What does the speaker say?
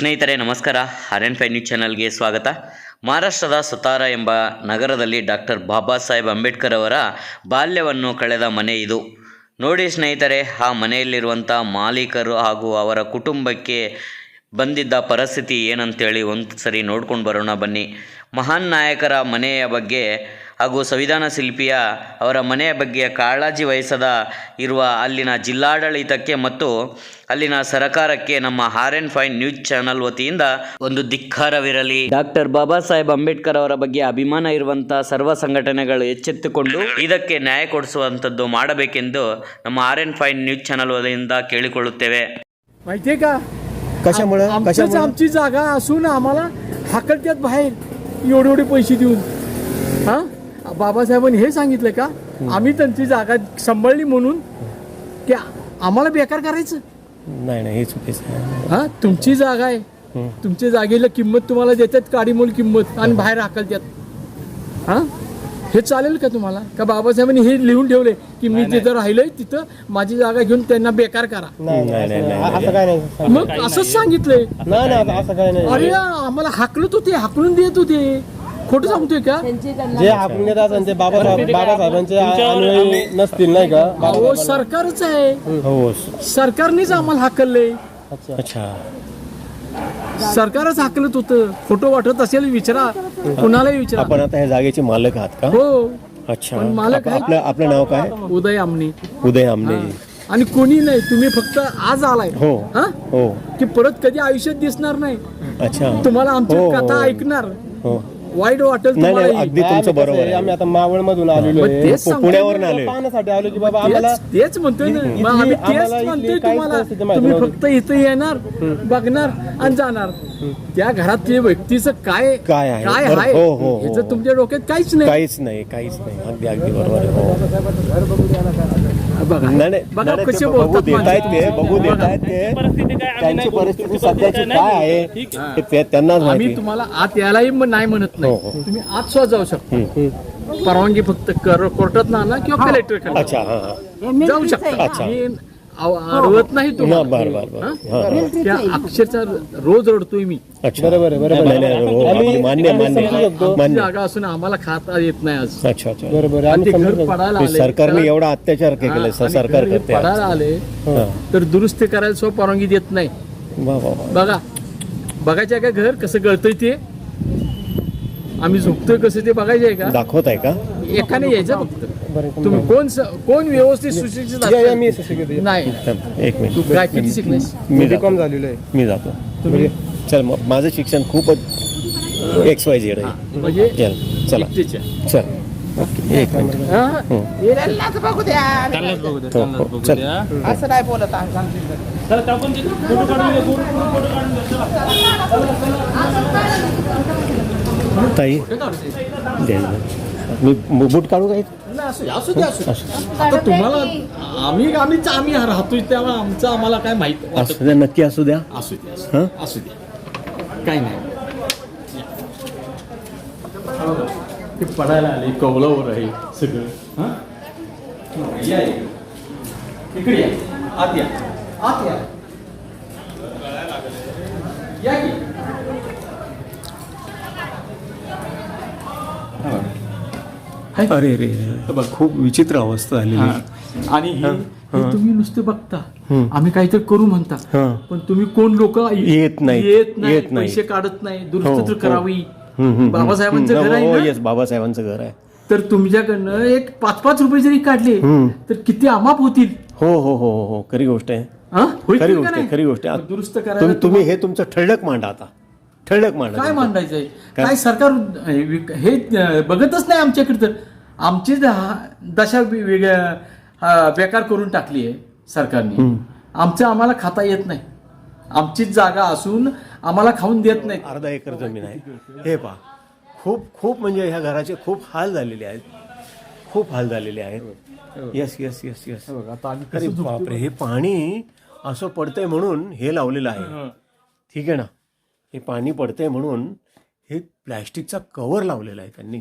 ಸ್ನೇಹಿತರೆ ನಮಸ್ಕಾರ. RN5 news ಚಾನಲ್ಗೆ ಸ್ವಾಗತ. ಮಹಾರಾಷ್ಟ್ರದ ಸತಾರಾ ಎಂಬ ನಗರದಲ್ಲಿ ಡಾಕ್ಟರ್ ಬಾಬಾ ಸಾಹೇಬ್ ಅಂಬೇಡ್ಕರ್ ಅವರ ಬಾಲ್ಯವನ್ನು ಕಳೆದ ಮನೆ ಇದು. ನೋಡಿ ಸ್ನೇಹಿತರೆ, ಆ ಮನೆಯಲ್ಲಿರುವಂಥ ಮಾಲೀಕರು ಹಾಗೂ ಅವರ ಕುಟುಂಬಕ್ಕೆ ಬಂದಿದ್ದ ಪರಿಸ್ಥಿತಿ ಏನಂತೇಳಿ ಒಂದು ಸರಿ ನೋಡ್ಕೊಂಡು ಬರೋಣ ಬನ್ನಿ. ಮಹಾನ್ ನಾಯಕರ ಮನೆಯ ಬಗ್ಗೆ ಹಾಗೂ ಸಂವಿಧಾನ ಶಿಲ್ಪಿಯ ಅವರ ಮನೆಯ ಬಗ್ಗೆ ಕಾಳಜಿ ವಹಿಸದ ಇರುವ ಅಲ್ಲಿನ ಜಿಲ್ಲಾಡಳಿತಕ್ಕೆ ಮತ್ತು ಅಲ್ಲಿನ ಸರ್ಕಾರಕ್ಕೆ ನಮ್ಮ RN5 ನ್ಯೂಸ್ ಚಾನಲ್ ವತಿಯಿಂದ ಒಂದು ಧಿಕ್ಕಾರವಿರಲಿ. ಡಾಕ್ಟರ್ ಬಾಬಾ ಸಾಹೇಬ್ ಅಂಬೇಡ್ಕರ್ ಅವರ ಬಗ್ಗೆ ಅಭಿಮಾನ ಇರುವಂಥ ಸರ್ವ ಸಂಘಟನೆಗಳು ಎಚ್ಚೆತ್ತುಕೊಂಡು ಇದಕ್ಕೆ न्याय ಕೊಡಿಸುವಂಥದ್ದು ಮಾಡಬೇಕೆಂದು ನಮ್ಮ RN5 ನ್ಯೂಸ್ ಚಾನಲ್ ವತಿಯಿಂದ ಕೇಳಿಕೊಳ್ಳುತ್ತೇವೆ. माहितीये का कशामुळे आमची जागा असून आम्हाला हाकलत्यात बाहेर एवढे पैसे देऊन. हा, बाबासाहेबांनी हे सांगितलं का आम्ही त्यांची जागा सांभाळली म्हणून की आम्हाला बेकार करायचं? नाही हे चुकीचं आहे. हा, तुमची जागा आहे, तुमच्या जागेला किंमत तुम्हाला देतात, काडीमोल किंमत, आणि बाहेर हाकलत्यात. हा, हे चालेल का तुम्हाला? का बाबासाहेबांनी हे लिहून ठेवले की मी जिथं राहिलोय तिथं माझी जागा घेऊन त्यांना बेकार करा? असं काय नाही. मग असंच सांगितलंय. नाही असं काय नाही. अरे आम्हाला हाकलत होते, हाकलून देत होते. खोटं सांगतोय का? जे हाकून देतात ते बाबासाहेबांचे अनुयायी नसतील नाही का? अहो, सरकारच आहे, हो सरकारनेच आम्हाला हाकललंय. अच्छा, सरकारच हाकलत होतं. खोटं वाटत असेल विचारा, कुणालाही विचारा. आपण आता ह्या जागेचे मालक आहात का? हो, अच्छा. पण मालक आहे. आपलं नाव काय? उदय आमने. उदय आमने. आणि कोणी नाही, तुम्ही फक्त आज आलाय. हो हा, हो. की परत कधी आयुष्यात दिसणार नाही. अच्छा, तुम्हाला आमची हो, कथा हो. ऐकणार हो. वाईट वाटेल नाही तुम्हाला. अगदी तुमचं बरोबर आहे. आम्ही आता मावळ मधून आलेलो आहे, पुण्यावरून आलोय पाहण्यासाठी आलो की बाबा आम्हाला तेच म्हणतोय ना. मग आम्ही तेच म्हणतोय तुम्हाला, तुम्ही फक्त इथं येणार, बघणार आणि जाणार. त्या घरात ते व्यक्तीचं काय आहे? काय हो, आहे हो, हो. याचं तुमच्या डोक्यात काहीच नाही. काहीच नाही. अगदी बरोबर आहे. बघा बघा कसे बोलतात. बघू देतायत ते त्यांची परिस्थिती सध्याची काय आहे ते त्यांनाच आम्ही माहिती. तुम्हाला आत यायलाही नाही म्हणत नाही. तुम्ही आत सुद्धा जाऊ शकता. परवानगी फक्त कोर्टात ना आणा किंवा कलेक्टर अच्छा, हा जाऊ शकता. अच्छा. मी अडवत नाही तुम्हाला. बर त्या अक्षरशः रोज रडतोय मी. अच्छा, बरोबर मान्य. जागा असून आम्हाला खाता येत नाही आज. अच्छा बरोबर. आणि ते घर पडायला आले, सरकारने एवढा अत्याचार केला. सरकार करते पडायला आले तर दुरुस्ती करायला सुद्धा परवानगी देत नाही. बघा बघायचं आहे का घर कसं गळतंय ते? आम्ही झोपतोय कसं ते बघायचं आहे का? दाखवत आहे का? एकाने यायचं फक्त. तुम्ही कोण व्यवस्थित सुशिक्षित नाही? एक मिनिट. तू काय किती शिकलेस? मी कॉम झालेलो आहे. मी जातो. चल माझं शिक्षण खूपच XYZ आहे. म्हणजे चला चल. एक मिनिट. बघू द्या. चल. असं नाही बोलत. ताई मी बूट काढू काय? असू द्या. आता तुम्हाला आम्ही राहतोय त्यामुळे आमचं आम्हाला काय माहित. असू द्या, नक्की असू द्या. असू द्या. काय नाही. ते पडायला आले, कौलावर आहे सगळं. इकडे या, आत या. या की. अरे खूप विचित्र अवस्था झालेली. आणि हे तुम्ही नुसते बघता, आम्ही काहीतरी करू म्हणता, पण तुम्ही कोण लोक येत नाही, पैसे काढत नाही, दुरुस्ती तर करावी. बाबासाहेबांचं घर आहे ना? बाबासाहेबांचं घर आहे. तर तुमच्याकडनं एक 5-5 रुपये जरी काढले तर किती अमाप होतील. हो खरी गोष्ट आहे. खरी गोष्ट आहे. दुरुस्त करायला तुम्ही हे तुमचं ठळक मांडा. आता ठळक मांडा. काय मांडायचंय? काय सरकार हे बघतच नाही आमच्याकडे. तर आमची दशा वेगळ्या बेकार करून टाकली आहे सरकारने. आम्हाला खाता येत नाही. आमचीच जागा असून आम्हाला खाऊन देत नाही. अर्धा एकर जमीन आहे. हे पहा, खूप म्हणजे ह्या घराचे खूप हाल झालेले आहेत. येस. अरे बापरे, हे पाणी असं पडतंय म्हणून हे लावलेलं आहे. ठीक आहे ना? हे पाणी पडतंय म्हणून हे प्लॅस्टिकचा कव्हर लावलेला आहे त्यांनी.